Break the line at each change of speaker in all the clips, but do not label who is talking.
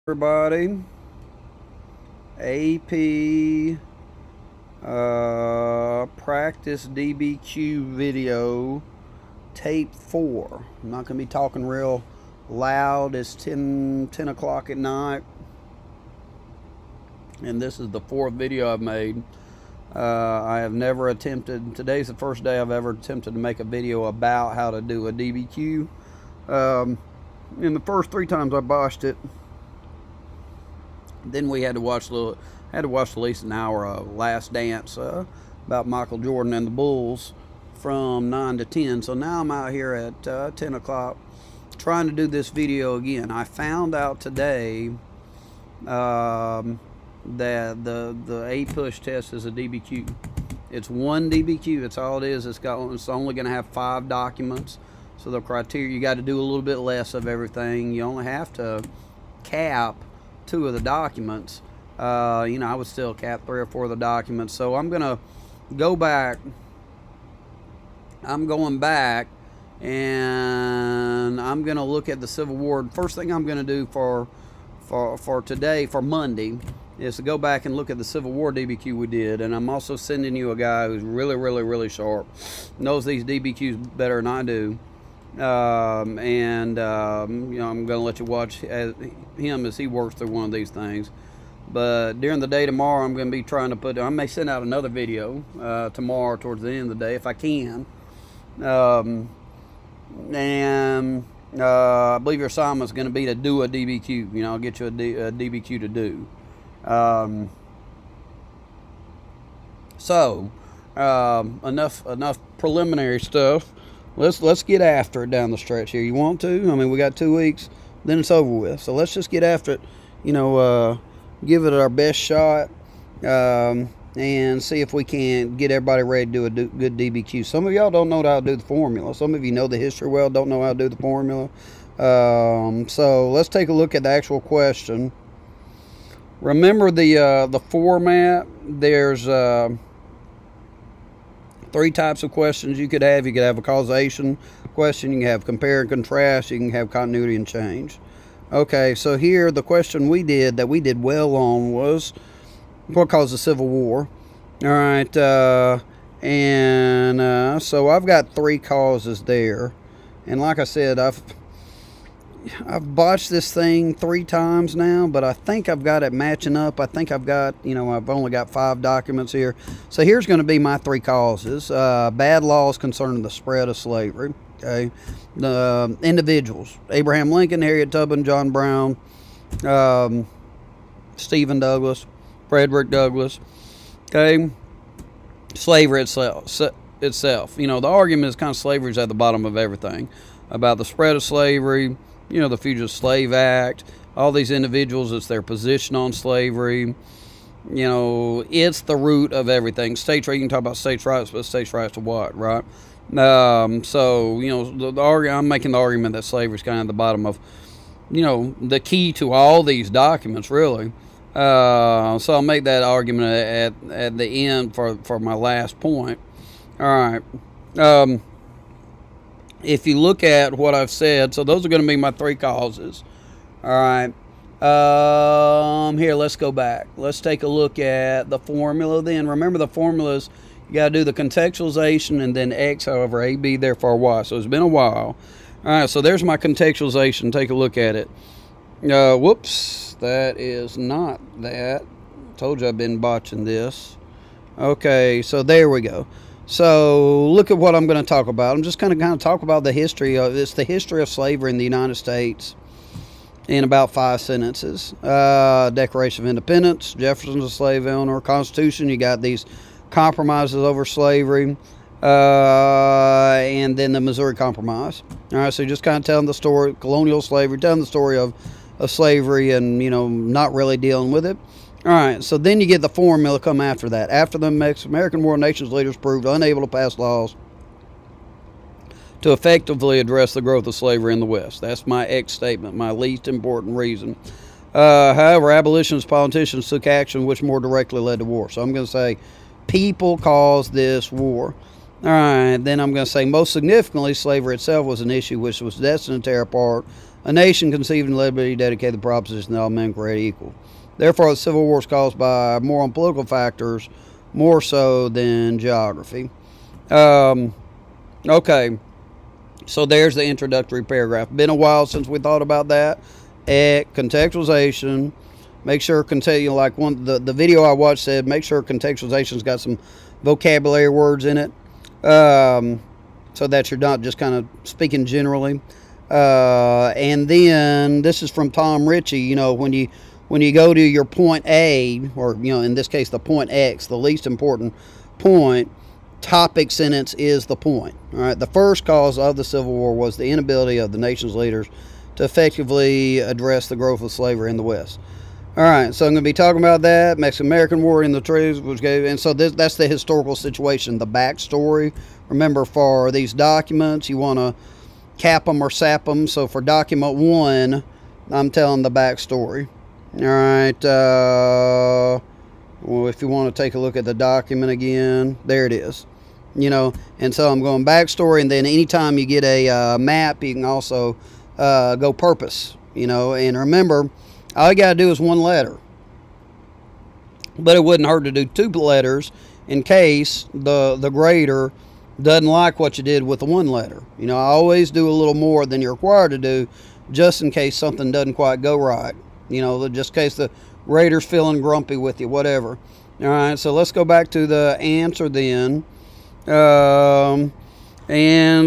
Everybody, AP practice DBQ video tape 4. I'm not going to be talking real loud. It's 10 o'clock at night, and this is the 4th video I've made. I have never attempted, today's the first day I've ever attempted to make a video about how to do a DBQ. In the first 3 times I botched it. Then we had to watch at least an hour of Last Dance about Michael Jordan and the Bulls from 9 to 10. So now I'm out here at 10 o'clock trying to do this video again. I found out today that the A-push test is a DBQ. It's one DBQ. It's all it is. It's only going to have 5 documents. So the criteria, you got to do a little bit less of everything. You only have to cap 2 of the documents. I would still cap 3 or 4 of the documents. So I'm gonna go back. I'm going back, and I'm gonna look at the Civil War. First thing I'm gonna do for today, for Monday, is to go back and look at the Civil War DBQ we did. And I'm also sending you a guy who's really sharp, knows these DBQs better than I do. I'm gonna let you watch him as he works through one of these things. But during the day tomorrow, I'm gonna be trying to I may send out another video tomorrow towards the end of the day if I can. I believe your assignment is going to be to do a DBQ. I'll get you a DBQ to do. Enough preliminary stuff. Let's get after it down the stretch here. You want to? I mean, we got 2 weeks, then it's over with. So let's just get after it. Give it our best shot, and see if we can get everybody ready to do a good DBQ. Some of y'all don't know how to do the formula. Some of you know the history well, don't know how to do the formula. So let's take a look at the actual question. Remember the format. There's 3 types of questions you could have. You could have a causation question, you can have compare and contrast, you can have continuity and change. Okay, so here the question we did well on was what caused the Civil War. All right, so I've got 3 causes there, and like I said, I've botched this thing 3 times now, but I think I've got it matching up. I think I've got, I've only got 5 documents here. So here's going to be my 3 causes. Bad laws concerning the spread of slavery. Okay, the individuals: Abraham Lincoln, Harriet Tubman, John Brown, Stephen Douglas, Frederick Douglas. Okay, slavery itself. The argument is kind of slavery is at the bottom of everything. About the spread of slavery, the Fugitive Slave Act, all these individuals, it's their position on slavery. It's the root of everything. States' rights, you can talk about states' rights, but states' rights to what, right? I'm making the argument that slavery is kind of the bottom of, the key to all these documents, really. So I'll make that argument at the end for my last point. All right. If you look at what I've said, so those are going to be my 3 causes. All right. Here, let's go back. Let's take a look at the formula then. Remember, the formulas, you got to do the contextualization and then X, however, A, B, therefore Y. So it's been a while. All right, so there's my contextualization. Take a look at it. Whoops, that is not that. Told you I've been botching this. Okay, so there we go. So look at what I'm going to talk about. I'm just going to talk about the history of this, the history of slavery in the United States in about 5 sentences. Declaration of Independence, Jefferson's a slave owner, Constitution, you got these compromises over slavery, and then the Missouri Compromise. All right, so just kind of telling the story, colonial slavery, telling the story of slavery and, not really dealing with it. All right, so then you get the formula come after that. After the American World Nations leaders proved unable to pass laws to effectively address the growth of slavery in the West. That's my X statement, my least important reason. However, abolitionist politicians took action which more directly led to war. So I'm going to say people caused this war. All right, then I'm going to say most significantly, slavery itself was an issue which was destined to tear apart a nation conceived and led by dedicated the proposition that all men are created equal. Therefore, the Civil War is caused by moral and political factors more so than geography. Okay, so there's the introductory paragraph. Been a while since we thought about that. Contextualization. Make sure like the video I watched said, make sure contextualization's got some vocabulary words in it, so that you're not just kind of speaking generally. And then this is from Tom Ritchie. You know, when you go to your point A, or in this case the point X, the least important point, topic sentence is the point. All right. The first cause of the Civil War was the inability of the nation's leaders to effectively address the growth of slavery in the West. All right, so I'm going to be talking about that, Mexican-American War in the treaties, and so that's the historical situation, the backstory. Remember, for these documents, you want to cap them or sap them. So for document 1, I'm telling the backstory. All right, well, if you want to take a look at the document again, there it is. And so I'm going backstory, and then anytime you get a map, you can also go purpose, and remember, all you got to do is one letter. But it wouldn't hurt to do 2 letters in case the grader doesn't like what you did with the 1 letter. I always do a little more than you're required to do, just in case something doesn't quite go right. Just in case the grader's feeling grumpy with you, whatever. All right, so let's go back to the answer then. And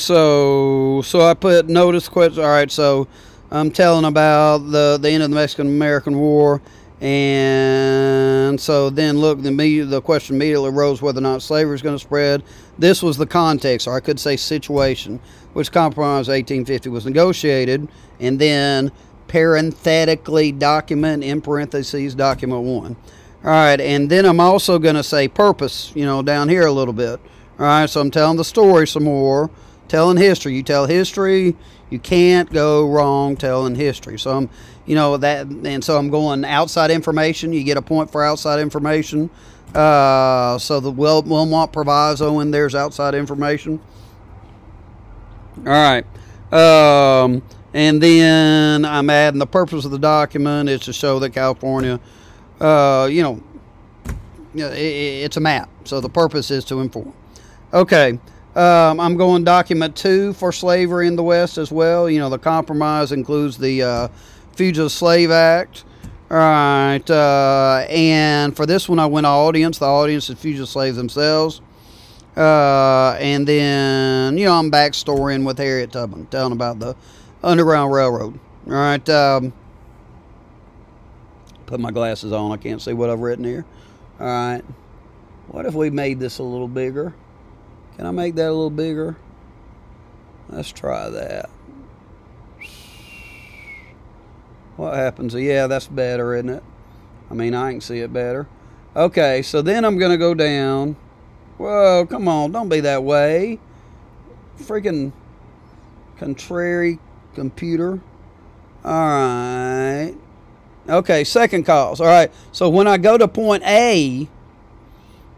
so I put notice question. All right, so I'm telling about the end of the Mexican-American War, and so then look, the question immediately arose whether or not slavery is going to spread. This was the context, or I could say situation, which compromise 1850 was negotiated, and then parenthetically document, in parentheses, document 1. All right, and then I'm also going to say purpose, down here a little bit. All right, so I'm telling the story some more, telling history. You tell history, you can't go wrong telling history. So I'm, and so I'm going outside information. You get a point for outside information. So the Wilmot Proviso in there's outside information. All right. And then I'm adding the purpose of the document is to show that California, it's a map. So the purpose is to inform. Okay. I'm going document 2 for slavery in the West as well. The compromise includes the Fugitive Slave Act. All right. And for this one, I went audience. The audience is fugitive slaves themselves. And then, I'm backstorying with Harriet Tubman, telling about the Underground Railroad. All right. Put my glasses on. I can't see what I've written here. All right. What if we made this a little bigger? Can I make that a little bigger? Let's try that. What happens? Yeah, that's better, isn't it? I can see it better. Okay, so then I'm going to go down. Whoa, come on. Don't be that way. Freaking contrary computer. All right. Okay, second cause. All right, so when I go to point A,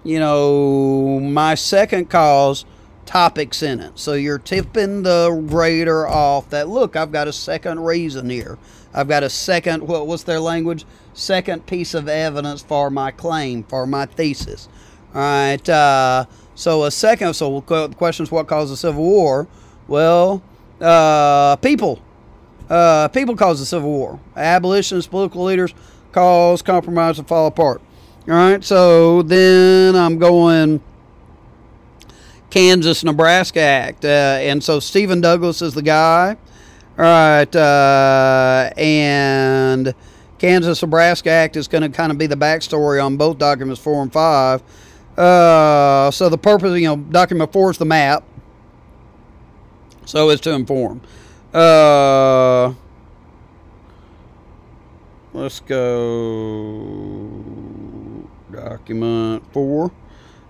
my second cause, topic sentence. So you're tipping the grader off that, look, I've got a second reason here. I've got a second, what's their language? Second piece of evidence for my claim, for my thesis. All right. So the question is, what caused the Civil War? Well, people. People caused the Civil War. Abolitionists, political leaders caused compromise to fall apart. All right, so then I'm going Kansas-Nebraska Act. And so Stephen Douglas is the guy. All right, and Kansas-Nebraska Act is going to kind of be the backstory on both documents 4 and 5. So the purpose, document 4 is the map. So it's to inform. Let's go document 4.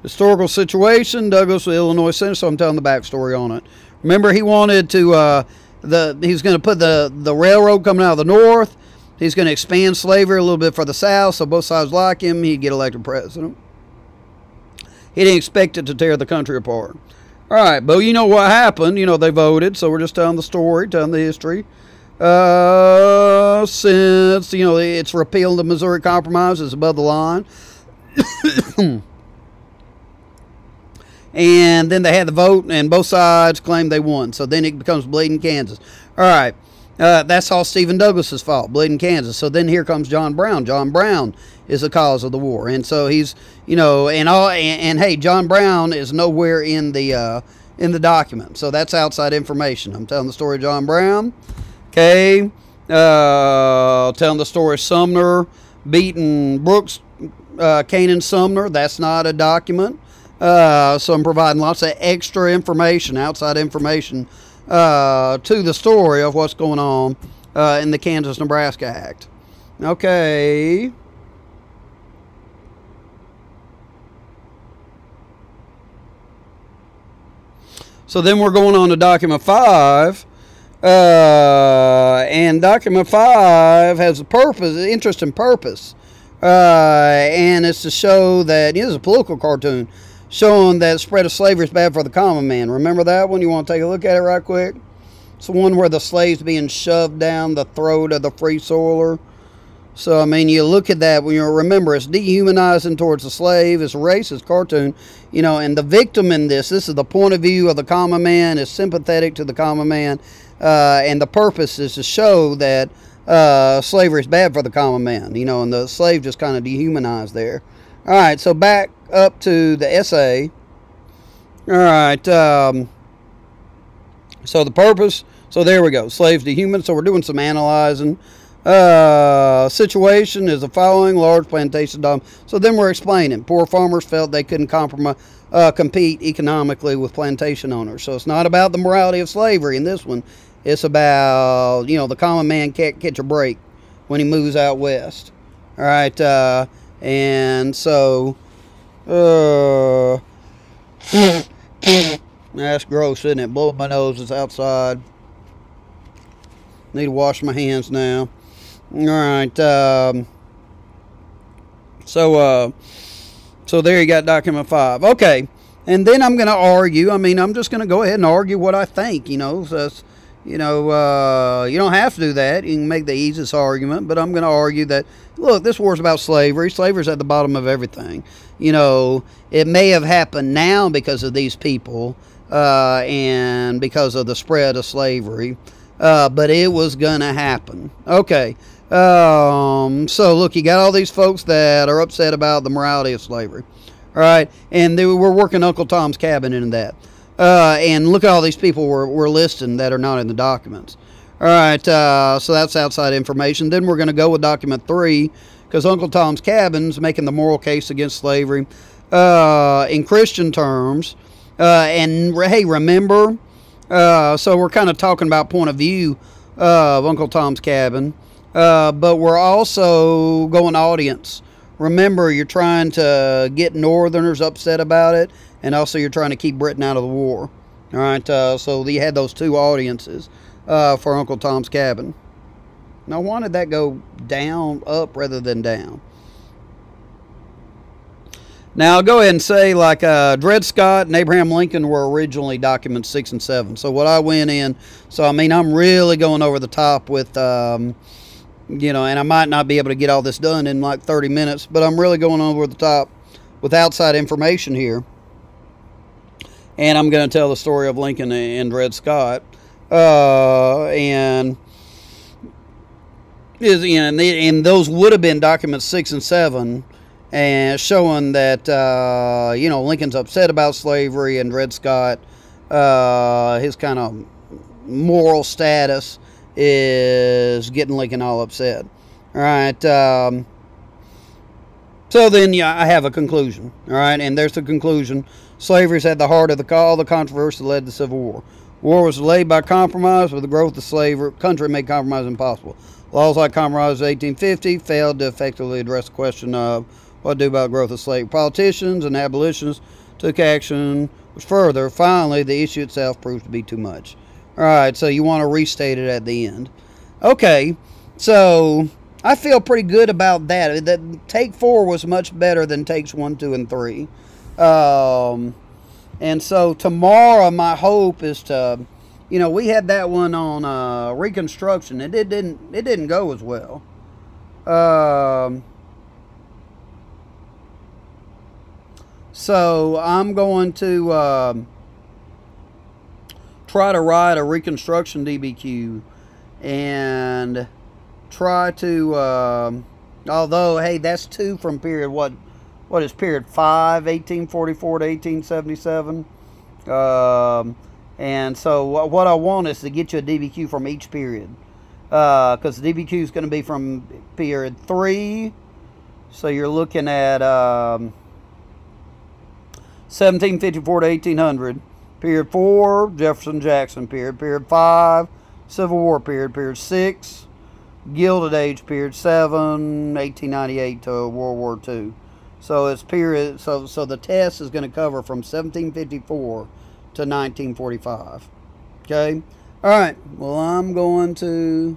Historical situation. Douglas was Illinois Senator, so I'm telling the backstory on it. Remember, he wanted to, he's going to put the railroad coming out of the north. He's going to expand slavery a little bit for the south, so both sides like him. He'd get elected president. He didn't expect it to tear the country apart. All right, but you know what happened. They voted, so we're just telling the story, telling the history. since, you know, it's repealed the Missouri Compromise, is above the line. And then they had the vote, and both sides claimed they won. So then it becomes Bleeding Kansas. All right. That's all Stephen Douglas's fault, Bleeding Kansas. So then here comes John Brown. John Brown is the cause of the war. And so he's, you know, and hey, John Brown is nowhere in the document. So that's outside information. I'm telling the story of John Brown. Okay. Telling the story of Sumner beating Brooks, Canaan Sumner. That's not a document. So I'm providing lots of extra information, outside information, to the story of what's going on in the Kansas-Nebraska Act. Okay. So then we're going on to Document 5. And Document 5 has a purpose, an interesting purpose. And it's to show that, it is a political cartoon, showing that spread of slavery is bad for the common man. Remember that one? You want to take a look at it right quick? It's the one where the slave's being shoved down the throat of the free soiler. So, I mean, you look at that when you remember, it's dehumanizing towards the slave. It's a racist cartoon, you know, and the victim in this is the point of view of the common man, is sympathetic to the common man, and the purpose is to show that slavery is bad for the common man, you know, and the slave just kind of dehumanized there. All right, so back up to the essay. All right, so the purpose, so there we go, slaves dehuman. So we're doing some analyzing. Situation is the following: large plantation dom. So then we're explaining poor farmers felt they couldn't compete economically with plantation owners. So it's not about the morality of slavery in this one. It's about, you know, the common man can't catch a break when he moves out west. All right, and so that's gross, isn't it? Blowing my nose, it's outside. Need to wash my hands now. All right. So there you got Document 5. Okay. And then I'm going to argue. I mean, I'm just going to go ahead and argue what I think, you know. So, you know, you don't have to do that. You can make the easiest argument. But I'm going to argue that, look, this war's about slavery. Slavery's at the bottom of everything. You know, it may have happened now because of these people and because of the spread of slavery. But it was going to happen. Okay. So, look, you got all these folks that are upset about the morality of slavery. All right. And we're working Uncle Tom's Cabin into that. And look at all these people we're listing that are not in the documents. All right. So that's outside information. Then we're going to go with Document 3, because Uncle Tom's Cabin's making the moral case against slavery in Christian terms. And, hey, remember... so we're kind of talking about point of view of Uncle Tom's Cabin, but we're also going audience. Remember, you're trying to get Northerners upset about it, and also you're trying to keep Britain out of the war. All right, so you had those two audiences for Uncle Tom's Cabin. Now, why did that go down, up, rather than down? Now, I'll go ahead and say, like, Dred Scott and Abraham Lincoln were originally Documents 6 and 7. So what I went in, so, I mean, I'm really going over the top with, you know, and I might not be able to get all this done in, like, 30 minutes, but I'm really going over the top with outside information here. And I'm going to tell the story of Lincoln and Dred Scott. And those would have been Documents 6 and 7, and showing that, you know, Lincoln's upset about slavery, and Dred Scott, his kind of moral status is getting Lincoln all upset. All right. So then, yeah, I have a conclusion. All right. And there's the conclusion. Slavery's at the heart of all the controversy that led to the Civil War. War was delayed by compromise. With the growth of slavery, country made compromise impossible. Laws like Compromise of 1850 failed to effectively address the question of what to do about growth of slavery. Politicians and abolitionists took action, which further, finally, the issue itself proved to be too much. All right, so you want to restate it at the end. Okay, so I feel pretty good about that. Take 4 was much better than takes 1, 2, and 3. And so tomorrow, my hope is to you know, we had that one on Reconstruction. It didn't go as well. So I'm going to try to ride a Reconstruction DBQ and try to, although, hey, that's 2 from period, what is period 5, 1844 to 1877. And so what I want is to get you a DBQ from each period. Because the DBQ is going to be from period 3. So you're looking at 1754 to 1800. Period 4, Jefferson-Jackson period. Period 5, Civil War period. Period 6, Gilded Age period. 7, 1898 to World War II. So it's period. So the test is going to cover from 1754 to 1945. Okay. All right. Well, I'm going to